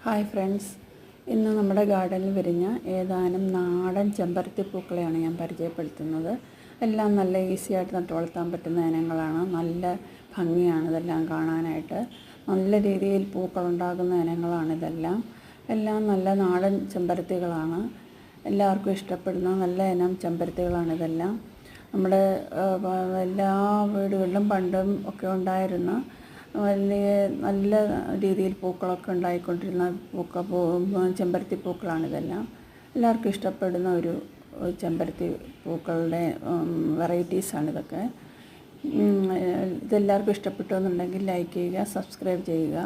Hi friends, ഇന്ന് നമ്മുടെ ഗാർഡനിൽ വിരിഞ്ഞ ഏതാനും നാടൻ ചെമ്പരത്തി പൂക്കളെയാണ് ഞാൻ പരിചയപ്പെടുത്തുന്നത്. എല്ലാം നല്ല ഈസി ആയിട്ട് നട്ടു വളർത്താൻ പറ്റുന്ന ഇനങ്ങളാണ്. നല്ല ഭംഗിയാണ് ഇതെല്ലാം കാണാനായിട്ട്. നല്ല രീതിയിൽ പൂക്കളുണ്ടാകുന്ന ഇനങ്ങളാണിതെല്ലാം. എല്ലാം നല്ല നാടൻ ചെമ്പരത്തികളാണ്. എല്ലാവർക്കും ഇഷ്ടപ്പെടുന്ന നല്ല ഇനം ചെമ്പരത്തികളാണിതെല്ലാം. നമ്മുടെ എല്ലാ വീടുകളിലും പണ്ടും ഒക്കെ ഉണ്ടായിരുന്ന വലിയ നല്ല രീതിയിൽ പൂക്കളൊക്കെ ഉണ്ടായിക്കൊണ്ടിരുന്ന ചെമ്പരത്തി പൂക്കളാണിതെല്ലാം. എല്ലാവർക്കും ഇഷ്ടപ്പെടുന്ന ഒരു ചെമ്പരത്തി പൂക്കളുടെ വെറൈറ്റീസാണിതൊക്കെ. ഇതെല്ലാവർക്കും ഇഷ്ടപ്പെട്ടു എന്നുണ്ടെങ്കിൽ ലൈക്ക് ചെയ്യുക, സബ്സ്ക്രൈബ് ചെയ്യുക.